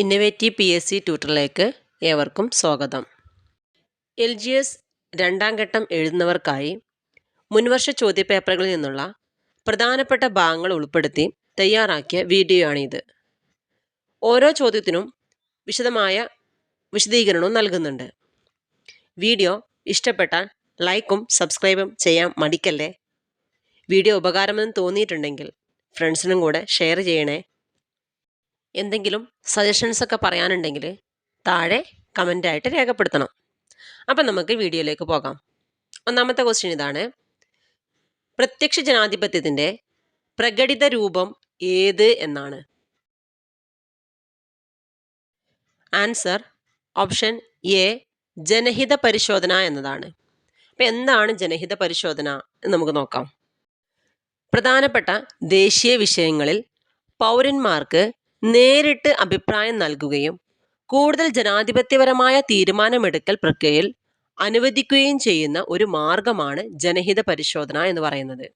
Innovative PSC ട്യൂട്ടറിലേക്ക് ഏവർക്കും സ്വാഗതം. LGS രണ്ടാം ഘട്ടം എഴുതുന്നവർക്കായി മുൻവർഷ ചോദ്യപേപ്പറുകളിൽ നിന്നുള്ള പ്രധാനപ്പെട്ട ഭാഗങ്ങൾ ഉൾപ്പെടുത്തി തയ്യാറാക്കിയ വീഡിയോ ആണിത്. ഓരോ ചോദ്യത്തിനും വിശദമായ വിശദീകരണവും നൽകുന്നുണ്ട്. വീഡിയോ ഇഷ്ടപ്പെട്ടാൽ ലൈക്കും സബ്സ്ക്രൈബും ചെയ്യാൻ മടിക്കല്ലേ. വീഡിയോ ഉപകാരമെന്ന് തോന്നിയിട്ടുണ്ടെങ്കിൽ ഫ്രണ്ട്സിനും കൂടെ ഷെയർ ചെയ്യണേ. എന്തെങ്കിലും സജഷൻസൊക്കെ പറയാനുണ്ടെങ്കിൽ താഴെ കമൻ്റായിട്ട് രേഖപ്പെടുത്തണം. അപ്പം നമുക്ക് വീഡിയോയിലേക്ക് പോകാം. ഒന്നാമത്തെ ക്വസ്റ്റ്യൻ ഇതാണ്: പ്രത്യക്ഷ ജനാധിപത്യത്തിൻ്റെ പ്രകടിത രൂപം ഏത് എന്നാണ്. ആൻസർ ഓപ്ഷൻ എ ജനഹിത പരിശോധന എന്നതാണ്. അപ്പം എന്താണ് ജനഹിത പരിശോധന എന്ന് നമുക്ക് നോക്കാം. പ്രധാനപ്പെട്ട ദേശീയ വിഷയങ്ങളിൽ പൗരന്മാർക്ക് നേരിട്ട് അഭിപ്രായം നൽകുകയും കൂടുതൽ ജനാധിപത്യപരമായ തീരുമാനമെടുക്കൽ പ്രക്രിയയിൽ അനുവദിക്കുകയും ചെയ്യുന്ന ഒരു മാർഗമാണ് ജനഹിത പരിശോധന എന്ന് പറയുന്നത്.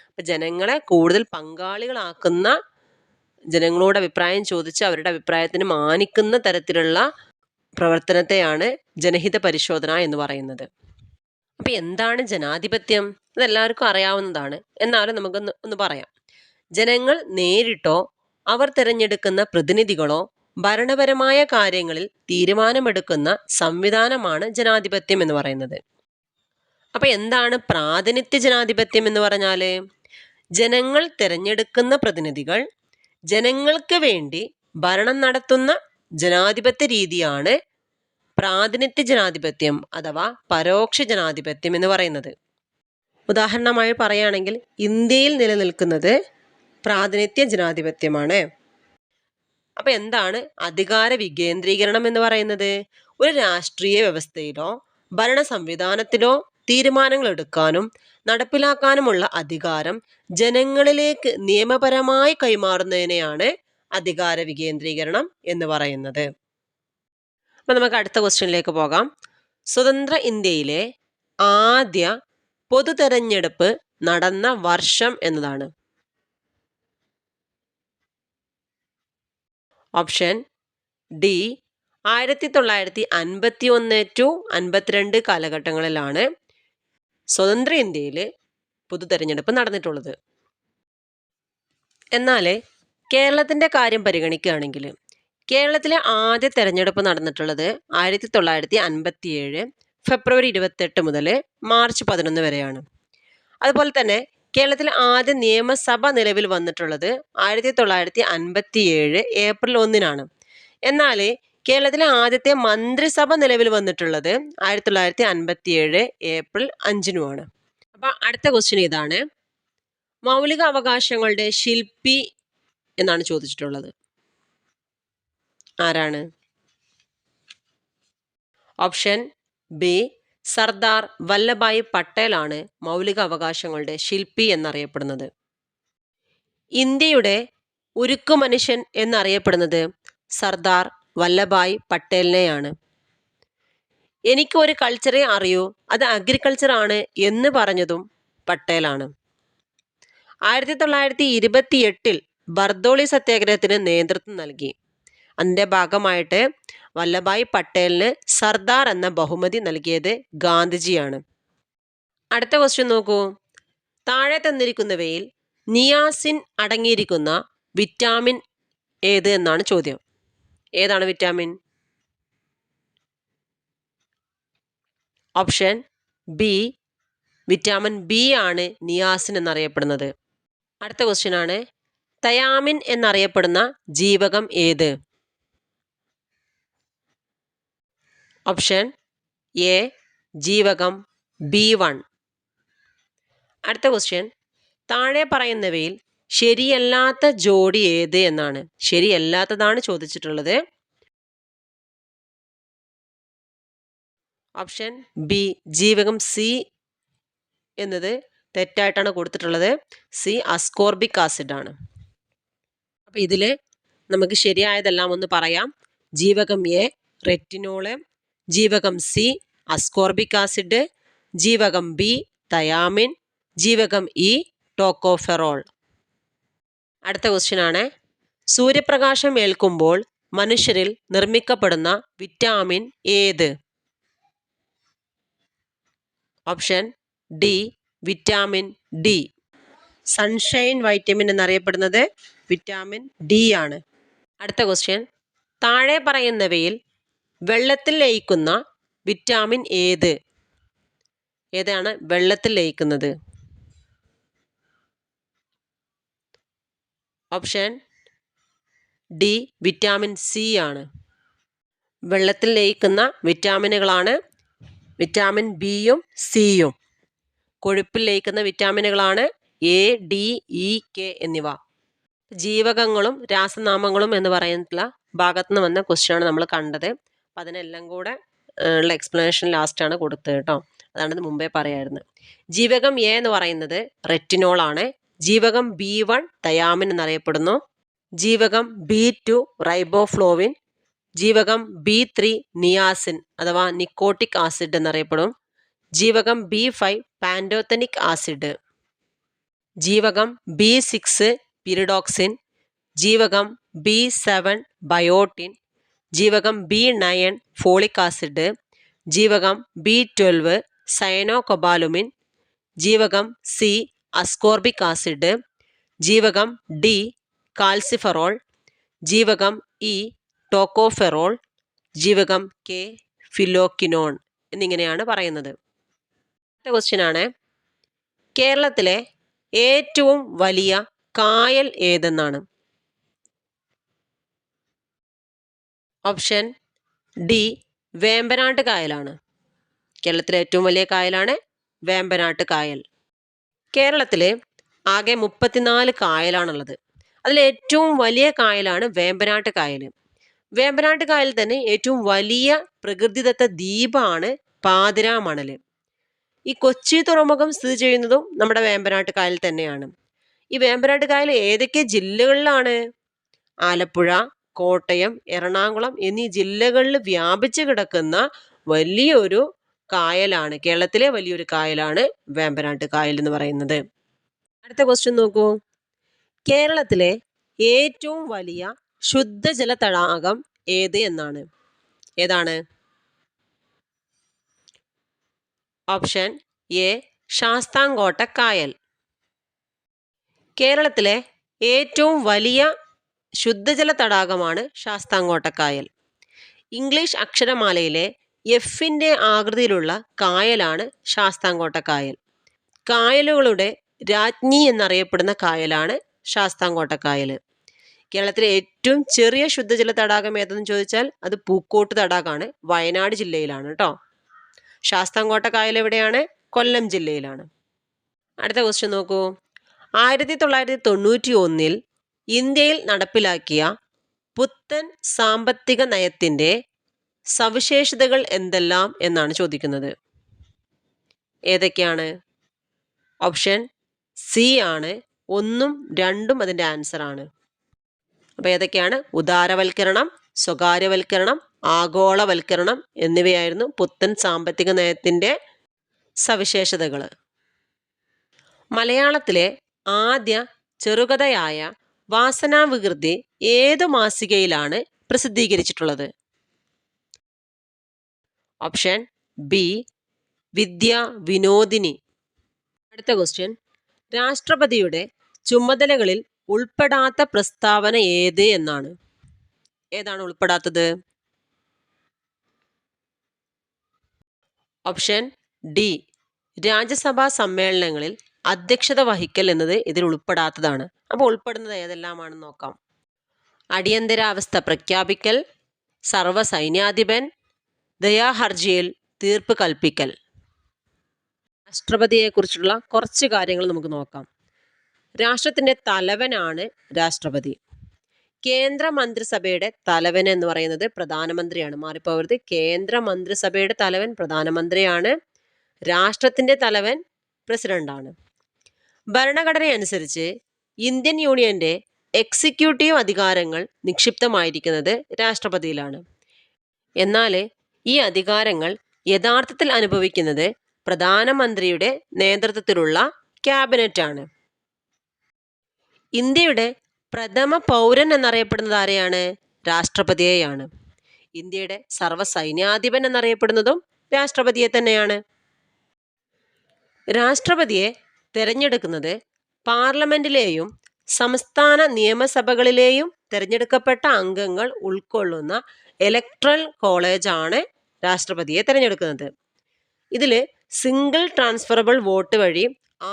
അപ്പം ജനങ്ങളെ കൂടുതൽ പങ്കാളികളാക്കുന്ന, ജനങ്ങളോട് അഭിപ്രായം ചോദിച്ച് അവരുടെ അഭിപ്രായത്തിന് മാനിക്കുന്ന തരത്തിലുള്ള പ്രവർത്തനത്തെയാണ് ജനഹിത പരിശോധന എന്ന് പറയുന്നത്. അപ്പം എന്താണ് ജനാധിപത്യം? അതെല്ലാവർക്കും അറിയാവുന്നതാണ്. എന്നാലും നമുക്കൊന്ന് പറയാം. ജനങ്ങൾ നേരിട്ടോ അവർ തിരഞ്ഞെടുക്കുന്ന പ്രതിനിധികളോ ഭരണപരമായ കാര്യങ്ങളിൽ തീരുമാനമെടുക്കുന്ന സംവിധാനമാണ് ജനാധിപത്യം എന്ന് പറയുന്നത്. അപ്പം എന്താണ് പ്രാതിനിധ്യ ജനാധിപത്യം എന്ന് പറഞ്ഞാൽ? ജനങ്ങൾ തിരഞ്ഞെടുക്കുന്ന പ്രതിനിധികൾ ജനങ്ങൾക്ക് വേണ്ടി ഭരണം നടത്തുന്ന ജനാധിപത്യ രീതിയാണ് പ്രാതിനിധ്യ ജനാധിപത്യം അഥവാ പരോക്ഷ ജനാധിപത്യം എന്ന് പറയുന്നത്. ഉദാഹരണമായി പറയുകയാണെങ്കിൽ ഇന്ത്യയിൽ നിലനിൽക്കുന്നത് പ്രാതിനിധ്യ ജനാധിപത്യമാണ്. അപ്പം എന്താണ് അധികാര വികേന്ദ്രീകരണം എന്ന് പറയുന്നത്? ഒരു രാഷ്ട്രീയ വ്യവസ്ഥയിലോ ഭരണ സംവിധാനത്തിലോ തീരുമാനങ്ങൾ എടുക്കാനും നടപ്പിലാക്കാനുമുള്ള അധികാരം ജനങ്ങളിലേക്ക് നിയമപരമായി കൈമാറുന്നതിനെയാണ് അധികാര വികേന്ദ്രീകരണം എന്ന് പറയുന്നത്. അപ്പം നമുക്ക് അടുത്ത ക്വസ്റ്റ്യനിലേക്ക് പോകാം. സ്വതന്ത്ര ഇന്ത്യയിലെ ആദ്യ പൊതു തെരഞ്ഞെടുപ്പ് നടന്ന വർഷം എന്നതാണ്. ഓപ്ഷൻ ഡി 1951 to 52 കാലഘട്ടങ്ങളിലാണ് സ്വതന്ത്ര ഇന്ത്യയിൽ പൊതു തെരഞ്ഞെടുപ്പ് നടന്നിട്ടുള്ളത്. എന്നാൽ കേരളത്തിൻ്റെ കാര്യം പരിഗണിക്കുകയാണെങ്കിൽ കേരളത്തിലെ ആദ്യ തെരഞ്ഞെടുപ്പ് നടന്നിട്ടുള്ളത് 1957 ഫെബ്രുവരി 28 മുതൽ മാർച്ച് 11 വരെയാണ്. അതുപോലെ തന്നെ കേരളത്തിലെ ആദ്യ നിയമസഭ നിലവിൽ വന്നിട്ടുള്ളത് 1957 ഏപ്രിൽ 1 എന്നാൽ കേരളത്തിലെ ആദ്യത്തെ മന്ത്രിസഭ നിലവിൽ വന്നിട്ടുള്ളത് 1957 ഏപ്രിൽ 5 അപ്പം അടുത്ത ക്വസ്റ്റ്യൻ ഇതാണ്: മൗലിക അവകാശങ്ങളുടെ ശില്പി എന്നാണ് ചോദിച്ചിട്ടുള്ളത്. ആരാണ്? ഓപ്ഷൻ ബി സർദാർ വല്ലഭായ് പട്ടേലാണ് മൗലിക അവകാശങ്ങളുടെ ശില്പി എന്നറിയപ്പെടുന്നത്. ഇന്ത്യയുടെ ഉരുക്കു മനുഷ്യൻ എന്നറിയപ്പെടുന്നത് സർദാർ വല്ലഭായ് പട്ടേലിനെയാണ്. എനിക്കൊരു കൾച്ചറേ അറിയൂ, അത് അഗ്രികൾച്ചർ ആണ് എന്ന് പറഞ്ഞതും പട്ടേലാണ്. 1928 ബർദോളി സത്യാഗ്രഹത്തിന് നേതൃത്വം നൽകി. അതിൻ്റെ ഭാഗമായിട്ട് വല്ലഭായ് പട്ടേലിന് സർദാർ എന്ന ബഹുമതി നൽകിയത് ഗാന്ധിജിയാണ്. അടുത്ത ക്വസ്റ്റ്യൻ നോക്കൂ. താഴെ തന്നിരിക്കുന്നവയിൽ നിയാസിൻ അടങ്ങിയിരിക്കുന്ന വിറ്റാമിൻ ഏത് എന്നാണ് ചോദ്യം. ഏതാണ് vitamin? Option B vitamin B ആണ് നിയാസിൻ എന്നറിയപ്പെടുന്നത്. അടുത്ത ക്വസ്റ്റ്യൻ ആണ്: തയാമിൻ എന്നറിയപ്പെടുന്ന ജീവകം ഏത്? ഓപ്ഷൻ എ ജീവകം B1. അടുത്ത ക്വസ്റ്റ്യൻ: താഴെ പറയുന്നവയിൽ ശരിയല്ലാത്ത ജോഡി ഏത് എന്നാണ്. ശരിയല്ലാത്തതാണ് ചോദിച്ചിട്ടുള്ളത്. ഓപ്ഷൻ ബി ജീവകം സി എന്നത് തെറ്റായിട്ടാണ് കൊടുത്തിട്ടുള്ളത്. സി അസ്കോർബിക് ആസിഡ് ആണ്. അപ്പം ഇതിൽ നമുക്ക് ശരിയായതെല്ലാം ഒന്ന് പറയാം. ജീവകം എ റെറ്റിനോള്, ജീവകം സി അസ്കോർബിക് ആസിഡ്, ജീവകം ബി തയാമിൻ, ജീവകം ഇ ടോക്കോഫെറോൾ. അടുത്ത ക്വസ്റ്റ്യൻ ആണ്: സൂര്യപ്രകാശം ഏൽക്കുമ്പോൾ മനുഷ്യരിൽ നിർമ്മിക്കപ്പെടുന്ന വിറ്റാമിൻ ഏത്? Option D vitamin D. Sunshine vitamin എന്നറിയപ്പെടുന്നത് വിറ്റാമിൻ ഡി ആണ്. അടുത്ത ക്വസ്റ്റ്യൻ, താഴെ പറയുന്നവയിൽ വെള്ളത്തിൽ ലയിക്കുന്ന വിറ്റാമിൻ ഏത്? ഏതാണ് വെള്ളത്തിൽ ലയിക്കുന്നത്? ഓപ്ഷൻ ഡി വിറ്റാമിൻ സി ആണ്. വെള്ളത്തിൽ ലയിക്കുന്ന വിറ്റാമിനുകളാണ് വിറ്റാമിൻ ബിയും സിയും. കൊഴുപ്പിൽ ലയിക്കുന്ന വിറ്റാമിനുകളാണ് എ, ഡി, ഇ, കെ എന്നിവ. ജീവകങ്ങളും രാസനാമങ്ങളും എന്ന് പറയുന്ന ഭാഗത്ത് നിന്ന് വന്ന ക്വസ്റ്റ്യനാണ് നമ്മൾ കണ്ടത്. അപ്പം അതിനെല്ലാം കൂടെ ഉള്ള എക്സ്പ്ലനേഷൻ ലാസ്റ്റാണ് കൊടുത്തത് കേട്ടോ. അതാണ് മുമ്പേ പറയായിരുന്നത്. ജീവകം എ എന്ന് പറയുന്നത് റെറ്റിനോൾ ആണ്. ജീവകം B1 തയാമിൻ എന്നറിയപ്പെടുന്നു. ജീവകം B2 റൈബോഫ്ലോവിൻ. ജീവകം B3 നിയാസിൻ അഥവാ നിക്കോട്ടിക് ആസിഡ് എന്നറിയപ്പെടും. ജീവകം B5 പാൻറ്റോത്തനിക് ആസിഡ്. ജീവകം B6 പിരിഡോക്സിൻ. ജീവകം B7 ബയോട്ടിൻ. ജീവകം B9 ഫോളിക് ആസിഡ്. ജീവകം B12 സയനോകൊബാലുമിൻ. ജീവകം സി അസ്കോർബിക് ആസിഡ്. ജീവകം ഡി കാൽസിഫെറോൾ. ജീവകം ഇ ടോക്കോഫെറോൾ. ജീവകം കെ ഫിലോക്കിനോൺ എന്നിങ്ങനെയാണ് പറയുന്നത്. അടുത്ത ക്വസ്റ്റ്യൻ ആണ്, കേരളത്തിലെ ഏറ്റവും വലിയ കായൽ ഏതെന്നാണ്? ഓപ്ഷൻ ഡി വേമ്പനാട്ട് കായലാണ്. കേരളത്തിലെ ഏറ്റവും വലിയ കായലാണ് വേമ്പനാട്ട് കായൽ. കേരളത്തിൽ ആകെ 34 കായലാണുള്ളത്. അതിൽ ഏറ്റവും വലിയ കായലാണ് വേമ്പനാട്ട് കായൽ. വേമ്പനാട്ട് കായൽ തന്നെ ഏറ്റവും വലിയ പ്രകൃതിദത്ത ദ്വീപാണ് പാതിരാമണൽ. ഈ കൊച്ചി തുറമുഖം സ്ഥിതി ചെയ്യുന്നതും നമ്മുടെ വേമ്പനാട്ട് കായൽ തന്നെയാണ്. ഈ വേമ്പനാട്ട് കായൽ ഏതൊക്കെ ജില്ലകളിലാണ്? ആലപ്പുഴ, കോട്ടയം, എറണാകുളം എന്നീ ജില്ലകളിൽ വ്യാപിച്ചു കിടക്കുന്ന വലിയൊരു കായലാണ്, കേരളത്തിലെ വലിയൊരു കായലാണ് വേമ്പനാട്ട് കായൽ എന്ന് പറയുന്നത്. അടുത്ത ക്വസ്റ്റ്യൻ നോക്കൂ, കേരളത്തിലെ ഏറ്റവും വലിയ ശുദ്ധജല തടാകം ഏത് എന്നാണ്? ഏതാണ്? ഓപ്ഷൻ എ ശാസ്താംകോട്ട കായൽ. കേരളത്തിലെ ഏറ്റവും വലിയ ശുദ്ധജല തടാകമാണ് ശാസ്താംകോട്ട കായൽ. ഇംഗ്ലീഷ് അക്ഷരമാലയിലെ എഫിൻ്റെ ആകൃതിയിലുള്ള കായലാണ് ശാസ്താംകോട്ട കായൽ. കായലുകളുടെ രാജ്ഞി എന്നറിയപ്പെടുന്ന കായലാണ് ശാസ്താംകോട്ട കായൽ. കേരളത്തിലെ ഏറ്റവും ചെറിയ ശുദ്ധജല തടാകം ഏതെന്ന് ചോദിച്ചാൽ അത് പൂക്കോട്ട് തടാകമാണ്, വയനാട് ജില്ലയിലാണ് കേട്ടോ. ശാസ്താംകോട്ട കായൽ എവിടെയാണ്? കൊല്ലം ജില്ലയിലാണ്. അടുത്ത ക്വസ്റ്റ്യൻ നോക്കൂ, 1991 ഇന്ത്യയിൽ നടപ്പിലാക്കിയ പുത്തൻ സാമ്പത്തിക നയത്തിൻ്റെ സവിശേഷതകൾ എന്തെല്ലാം എന്നാണ് ചോദിക്കുന്നത്. ഏതൊക്കെയാണ്? ഓപ്ഷൻ സി ആണ് 1ഉം 2ഉം അതിൻ്റെ ആൻസറാണ്. അപ്പോൾ ഏതൊക്കെയാണ്? ഉദാരവൽക്കരണം, സ്വകാര്യവൽക്കരണം, ആഗോളവൽക്കരണം എന്നിവയായിരുന്നു പുത്തൻ സാമ്പത്തിക നയത്തിൻ്റെ സവിശേഷതകൾ. മലയാളത്തിലെ ആദ്യ ചെറുകഥയായ വാസനാവികൃതി ഏതു മാസികയിലാണ് പ്രസിദ്ധീകരിച്ചിട്ടുള്ളത്? ഓപ്ഷൻ ബി വിദ്യാ വിനോദിനി. അടുത്ത ക്വസ്റ്റ്യൻ, രാഷ്ട്രപതിയുടെ ചുമതലകളിൽ ഉൾപ്പെടാത്ത പ്രസ്താവന ഏത് എന്നാണ്? ഏതാണ് ഉൾപ്പെടാത്തത്? ഓപ്ഷൻ ഡി രാജ്യസഭാ സമ്മേളനങ്ങളിൽ അധ്യക്ഷത വഹിക്കൽ എന്നത് ഇതിൽ ഉൾപ്പെടാത്തതാണ്. അപ്പോൾ ഉൾപ്പെടുന്നത് ഏതെല്ലാമാണെന്ന് നോക്കാം. അടിയന്തരാവസ്ഥ പ്രഖ്യാപിക്കൽ, സർവ്വസൈന്യാധിപൻ, ദയാഹർജിയിൽ തീർപ്പ് കൽപ്പിക്കൽ. രാഷ്ട്രപതിയെക്കുറിച്ചുള്ള കുറച്ച് കാര്യങ്ങൾ നമുക്ക് നോക്കാം. രാഷ്ട്രത്തിൻ്റെ തലവനാണ് രാഷ്ട്രപതി. കേന്ദ്ര മന്ത്രിസഭയുടെ തലവൻ എന്ന് പറയുന്നത് പ്രധാനമന്ത്രിയാണ്. മാറിപ്പോകരുത്, കേന്ദ്ര മന്ത്രിസഭയുടെ തലവൻ പ്രധാനമന്ത്രിയാണ്. രാഷ്ട്രത്തിൻ്റെ തലവൻ പ്രസിഡന്റാണ്. ഭരണഘടന അനുസരിച്ച് ഇന്ത്യൻ യൂണിയന്റെ എക്സിക്യൂട്ടീവ് അധികാരങ്ങൾ നിക്ഷിപ്തമായിരിക്കുന്നത് രാഷ്ട്രപതിയിലാണ്. എന്നാൽ ഈ അധികാരങ്ങൾ യഥാർത്ഥത്തിൽ അനുഭവിക്കുന്നത് പ്രധാനമന്ത്രിയുടെ നേതൃത്വത്തിലുള്ള ക്യാബിനറ്റാണ്. ഇന്ത്യയുടെ പ്രഥമ പൗരൻ എന്നറിയപ്പെടുന്നത് ആരെയാണ്? രാഷ്ട്രപതിയെയാണ്. ഇന്ത്യയുടെ സർവ്വസൈന്യാധിപൻ എന്നറിയപ്പെടുന്നതും രാഷ്ട്രപതിയെ തന്നെയാണ്. രാഷ്ട്രപതിയെ തിരഞ്ഞെടുക്കുന്നത് പാർലമെന്റിലെയും സംസ്ഥാന നിയമസഭകളിലെയും തിരഞ്ഞെടുക്കപ്പെട്ട അംഗങ്ങൾ ഉൾക്കൊള്ളുന്ന ഇലക്ട്രൽ കോളേജാണ് രാഷ്ട്രപതിയെ തിരഞ്ഞെടുക്കുന്നത്. ഇതിൽ സിംഗിൾ ട്രാൻസ്ഫറബിൾ വോട്ട് വഴി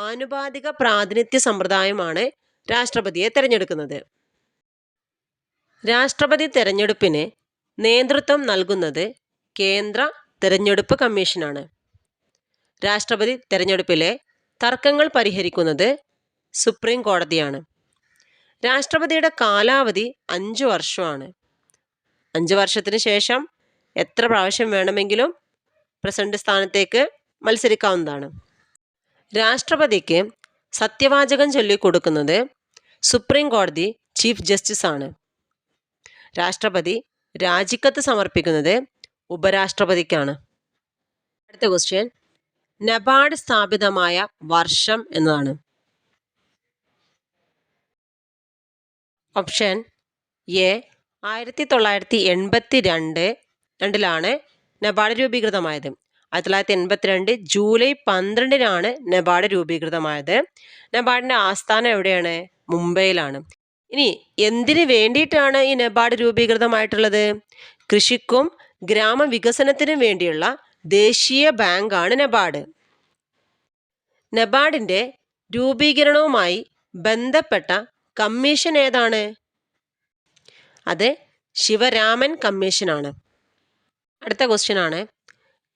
ആനുപാതിക പ്രാതിനിധ്യ സമ്പ്രദായമാണ് രാഷ്ട്രപതിയെ തിരഞ്ഞെടുക്കുന്നത്. രാഷ്ട്രപതി തിരഞ്ഞെടുപ്പിന് നേതൃത്വം നൽകുന്നത് കേന്ദ്ര തിരഞ്ഞെടുപ്പ് കമ്മീഷനാണ്. രാഷ്ട്രപതി തിരഞ്ഞെടുപ്പിലെ തർക്കങ്ങൾ പരിഹരിക്കുന്നത് സുപ്രീം കോടതിയാണ്. രാഷ്ട്രപതിയുടെ കാലാവധി 5 വർഷമാണ്. 5 വർഷത്തിന് ശേഷം എത്ര പ്രാവശ്യം വേണമെങ്കിലും പ്രസിഡന്റ് സ്ഥാനത്തേക്ക് മത്സരിക്കാവുന്നതാണ്. രാഷ്ട്രപതിക്ക് സത്യവാചകം ചൊല്ലിക്കൊടുക്കുന്നത് സുപ്രീം കോടതി ചീഫ് ജസ്റ്റിസ് ആണ്. രാഷ്ട്രപതി രാജിക്കത്ത് സമർപ്പിക്കുന്നത് ഉപരാഷ്ട്രപതിക്കാണ്. അടുത്ത ക്വസ്റ്റ്യൻ, നബാർഡ് സ്ഥാപിതമായ വർഷം എന്നതാണ്. ഓപ്ഷൻ എ 1982 നബാർഡ് രൂപീകൃതമായത്. 1982 ജൂലൈ 12 നബാർഡ് രൂപീകൃതമായത്. നബാർഡിന്റെ ആസ്ഥാനം എവിടെയാണ്? മുംബൈയിലാണ്. ഇനി എന്തിനു വേണ്ടിയിട്ടാണ് ഈ നബാർഡ് രൂപീകൃതമായിട്ടുള്ളത്? കൃഷിക്കും ഗ്രാമവികസനത്തിനും വേണ്ടിയുള്ള ദേശീയ ബാങ്കാണ് നബാർഡ്. നബാർഡിന്റെ രൂപീകരണവുമായി ബന്ധപ്പെട്ട കമ്മീഷൻ ഏതാണ്? അത് ശിവരാമൻ കമ്മീഷനാണ്. അടുത്ത ക്വസ്റ്റ്യൻ ആണ്,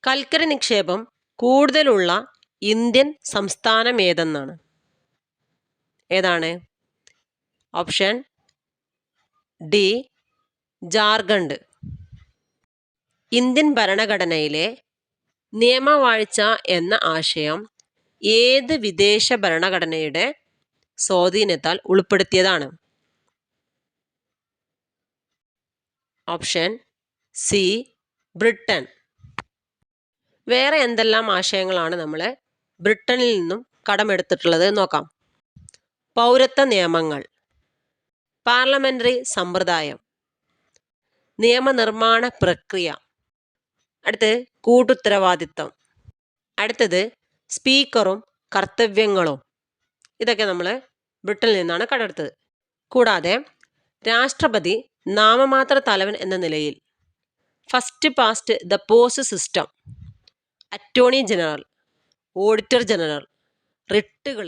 കൽക്കരി നിക്ഷേപം കൂടുതലുള്ള ഇന്ത്യൻ സംസ്ഥാനം ഏതെന്നാണ്. ഏതാണ്? Option D Jharkhand. ഇന്ത്യൻ ഭരണഘടനയിലെ നിയമവാഴ്ച എന്ന ആശയം ഏത് വിദേശ ഭരണഘടനയുടെ സ്വാധീനത്താൽ ഉൾപ്പെടുത്തിയതാണ്? Option C Britain. വേറെ എന്തെല്ലാം ആശയങ്ങളാണ് നമ്മൾ ബ്രിട്ടനിൽ നിന്നും കടമെടുത്തിട്ടുള്ളത് നോക്കാം. പൗരത്വ നിയമങ്ങൾ, പാർലമെന്ററി സമ്പ്രദായം, നിയമനിർമ്മാണ പ്രക്രിയ, അടുത്ത് കൂട്ടുത്തരവാദിത്തം, അടുത്തത് സ്പീക്കറും കർത്തവ്യങ്ങളും. ഇതൊക്കെ നമ്മൾ ബ്രിട്ടനിൽ നിന്നാണ് കടമെടുത്തത്. കൂടാതെ രാഷ്ട്രപതി നാമമാത്ര തലവൻ എന്ന നിലയിൽ first past the post system, attorney general, auditor general, റിട്ടുകൾ,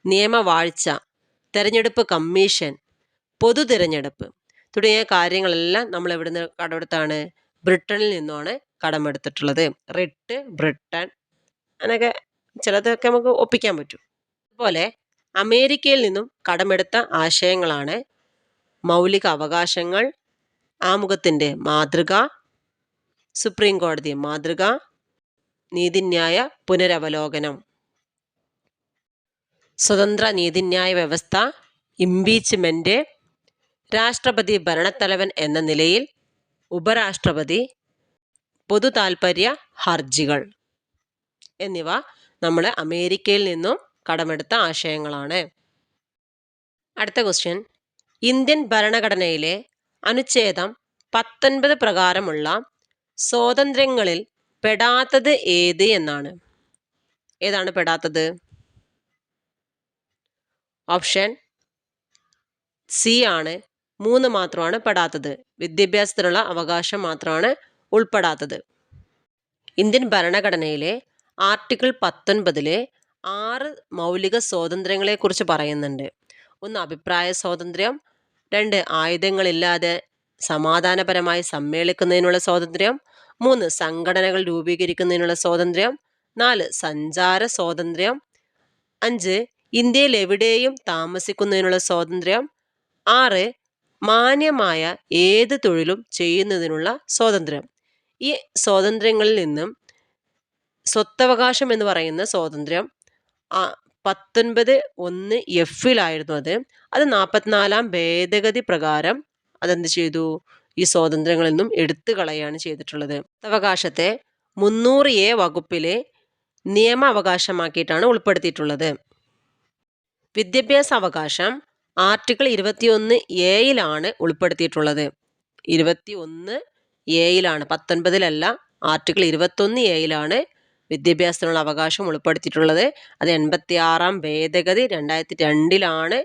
നിയമവാഴ്ച, തെരഞ്ഞെടുപ്പ് കമ്മീഷൻ, പൊതു തിരഞ്ഞെടുപ്പ് തുടങ്ങിയ കാര്യങ്ങളെല്ലാം നമ്മൾ എവിടുന്ന് കടമെടുത്താണ്? ബ്രിട്ടനിൽ നിന്നുമാണ് കടമെടുത്തിട്ടുള്ളത്. റിട്ട്, ബ്രിട്ടൻ, അങ്ങനെയൊക്കെ ചിലതൊക്കെ നമുക്ക് ഒപ്പിക്കാൻ പറ്റും. അതുപോലെ അമേരിക്കയിൽ നിന്നും കടമെടുത്ത ആശയങ്ങളാണ് മൗലിക അവകാശങ്ങൾ, ആമുഖത്തിൻ്റെ മാതൃക, സുപ്രീം കോടതി മാതൃക, നീതിന്യായ പുനരവലോകനം, സ്വതന്ത്ര നീതിന്യായ വ്യവസ്ഥ, ഇംപീച്ച്മെന്റ്, രാഷ്ട്രപതി ഭരണത്തലവൻ എന്ന നിലയിൽ ഉപരാഷ്ട്രപതി, പൊതു താൽപര്യ ഹർജികൾ എന്നിവ നമ്മൾ അമേരിക്കയിൽ നിന്നും കടമെടുത്ത ആശയങ്ങളാണ്. അടുത്ത ക്വസ്റ്റ്യൻ, ഇന്ത്യൻ ഭരണഘടനയിലെ അനുച്ഛേദം 19 പ്രകാരമുള്ള സ്വാതന്ത്ര്യങ്ങളിൽ പെടാത്തത് ഏത് എന്നാണ്. ഏതാണ് പെടാത്തത്? ഓപ്ഷൻ സി ആണ്. 3 മാത്രമാണ് പെടാത്തത്. വിദ്യാഭ്യാസത്തിനുള്ള അവകാശം മാത്രമാണ് ഉൾപ്പെടാത്തത്. ഇന്ത്യൻ ഭരണഘടനയിലെ ആർട്ടിക്കിൾ 19 6 മൗലിക സ്വാതന്ത്ര്യങ്ങളെക്കുറിച്ച് പറയുന്നുണ്ട്. 1 അഭിപ്രായ സ്വാതന്ത്ര്യം, 2 ആയുധങ്ങളില്ലാതെ സമാധാനപരമായി സമ്മേളിക്കുന്നതിനുള്ള സ്വാതന്ത്ര്യം, 3 സംഘടനകൾ രൂപീകരിക്കുന്നതിനുള്ള സ്വാതന്ത്ര്യം, 4 സഞ്ചാര സ്വാതന്ത്ര്യം, 5 ഇന്ത്യയിൽ എവിടെയും താമസിക്കുന്നതിനുള്ള സ്വാതന്ത്ര്യം, 6 മാന്യമായ ഏത് തൊഴിലും ചെയ്യുന്നതിനുള്ള സ്വാതന്ത്ര്യം. ഈ സ്വാതന്ത്ര്യങ്ങളിൽ നിന്നും സ്വത്തവകാശം എന്ന് പറയുന്ന സ്വാതന്ത്ര്യം 19(1) എഫിലായിരുന്നു അത്. 44-ാം ഭേദഗതി പ്രകാരം അതെന്ത് ചെയ്തു? ഈ സ്വാതന്ത്ര്യങ്ങളിൽ നിന്നും എടുത്തു കളയാണ് ചെയ്തിട്ടുള്ളത്. സ്വത്തവകാശത്തെ 300A വകുപ്പിലെ നിയമ അവകാശമാക്കിയിട്ടാണ് ഉൾപ്പെടുത്തിയിട്ടുള്ളത്. വിദ്യാഭ്യാസ അവകാശം ആർട്ടിക്കിൾ 21A ഉൾപ്പെടുത്തിയിട്ടുള്ളത്. 21A 19 ആർട്ടിക്കിൾ 21A വിദ്യാഭ്യാസത്തിനുള്ള അവകാശം ഉൾപ്പെടുത്തിയിട്ടുള്ളത്. അത് 86 ഭേദഗതി 2002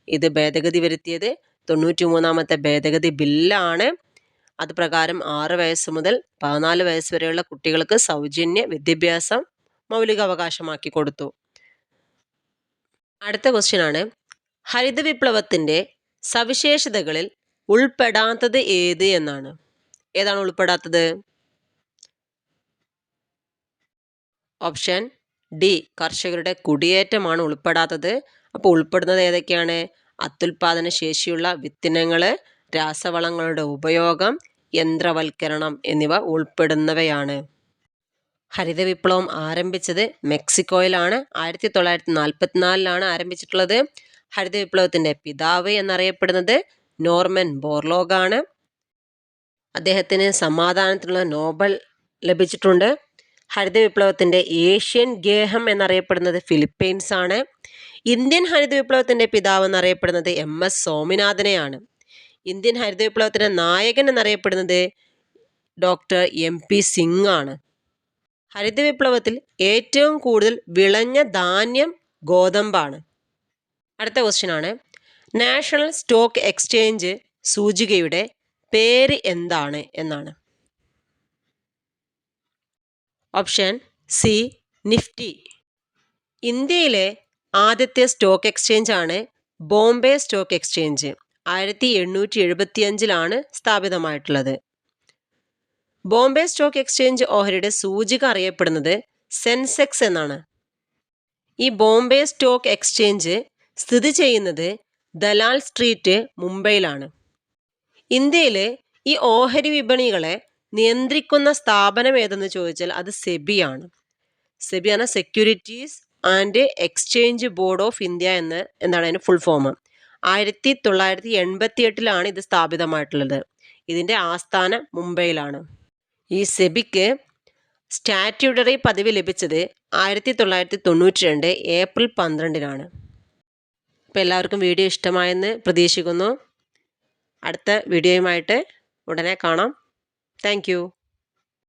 ഇത് ഭേദഗതി വരുത്തിയത്. 93 ഭേദഗതി ബില്ലാണ്. അത് പ്രകാരം 6 വയസ്സ് മുതൽ 14 വയസ്സ് വരെയുള്ള കുട്ടികൾക്ക് സൗജന്യ വിദ്യാഭ്യാസം മൗലികാവകാശമാക്കി കൊടുത്തു. അടുത്ത ക്വസ്റ്റ്യൻ ആണ്, ഹരിത വിപ്ലവത്തിന്റെ സവിശേഷതകളിൽ ഉൾപ്പെടാത്തത് ഏത് എന്നാണ്. ഏതാണ് ഉൾപ്പെടാത്തത്? ഓപ്ഷൻ ഡി, കർഷകരുടെ കുടിയേറ്റമാണ് ഉൾപ്പെടാത്തത്. അപ്പോൾ ഉൾപ്പെടുന്നത് ഏതൊക്കെയാണ്? അത്യുൽപാദന ശേഷിയുള്ള വിത്തിനങ്ങള്, രാസവളങ്ങളുടെ ഉപയോഗം, യന്ത്രവൽക്കരണം എന്നിവ ഉൾപ്പെടുന്നവയാണ്. ഹരിത വിപ്ലവം ആരംഭിച്ചത് മെക്സിക്കോയിലാണ്. 1944 ആരംഭിച്ചിട്ടുള്ളത്. ഹരിത വിപ്ലവത്തിന്റെ പിതാവ് എന്നറിയപ്പെടുന്നത് നോർമൻ ബോർലോഗാണ്. അദ്ദേഹത്തിന് സമാധാനത്തിനുള്ള നോബൽ ലഭിച്ചിട്ടുണ്ട്. ഹരിത വിപ്ലവത്തിന്റെ ഏഷ്യൻ ഗേഹം എന്നറിയപ്പെടുന്നത് ഫിലിപ്പൈൻസ് ആണ്. ഇന്ത്യൻ ഹരിത വിപ്ലവത്തിന്റെ പിതാവ് എന്നറിയപ്പെടുന്നത് MS സ്വാമിനാഥനെയാണ്. ഇന്ത്യൻ ഹരിത വിപ്ലവത്തിന്റെ നായകൻ എന്നറിയപ്പെടുന്നത് ഡോക്ടർ MP സിംഗ് ആണ്. ഹരിത വിപ്ലവത്തിൽ ഏറ്റവും കൂടുതൽ വിളഞ്ഞ ധാന്യം ഗോതമ്പാണ്. അടുത്ത ക്വസ്റ്റ്യൻ ആണ്, നാഷണൽ സ്റ്റോക്ക് എക്സ്ചേഞ്ച് സൂചികയുടെ പേര് എന്താണ് എന്നാണ്. Option C, Nifty. ഇന്ത്യയിലെ ആദ്യത്തെ സ്റ്റോക്ക് എക്സ്ചേഞ്ച് ആണ് ബോംബെ സ്റ്റോക്ക് എക്സ്ചേഞ്ച്. 1875 സ്ഥാപിതമായിട്ടുള്ളത്. ബോംബെ സ്റ്റോക്ക് എക്സ്ചേഞ്ച് ഓഹരിയുടെ സൂചിക അറിയപ്പെടുന്നത് സെൻസെക്സ് എന്നാണ്. ഈ ബോംബെ സ്റ്റോക്ക് എക്സ്ചേഞ്ച് സ്ഥിതി ചെയ്യുന്നത് ദലാൽ സ്ട്രീറ്റ്, മുംബൈയിലാണ്. ഇന്ത്യയിലെ ഈ ഓഹരി വിപണികളെ നിയന്ത്രിക്കുന്ന സ്ഥാപനം ഏതെന്ന് ചോദിച്ചാൽ അത് സെബിയാണ്. സെബിയാണ് securities and exchange board of India എന്നാണ് അതിന് ഫുൾ ഫോം. 1988 ഇത് സ്ഥാപിതമായിട്ടുള്ളത്. ഇതിൻ്റെ ആസ്ഥാനം മുംബൈയിലാണ്. ഈ സെബിക്ക് സ്റ്റാറ്റ്യൂട്ടറി പദവി ലഭിച്ചത് 1992 ഏപ്രിൽ 12. അപ്പോൾ എല്ലാവർക്കും വീഡിയോ ഇഷ്ടമായെന്ന് പ്രതീക്ഷിക്കുന്നു. അടുത്ത വീഡിയോയുമായിട്ട് ഉടനെ കാണാം. Thank you.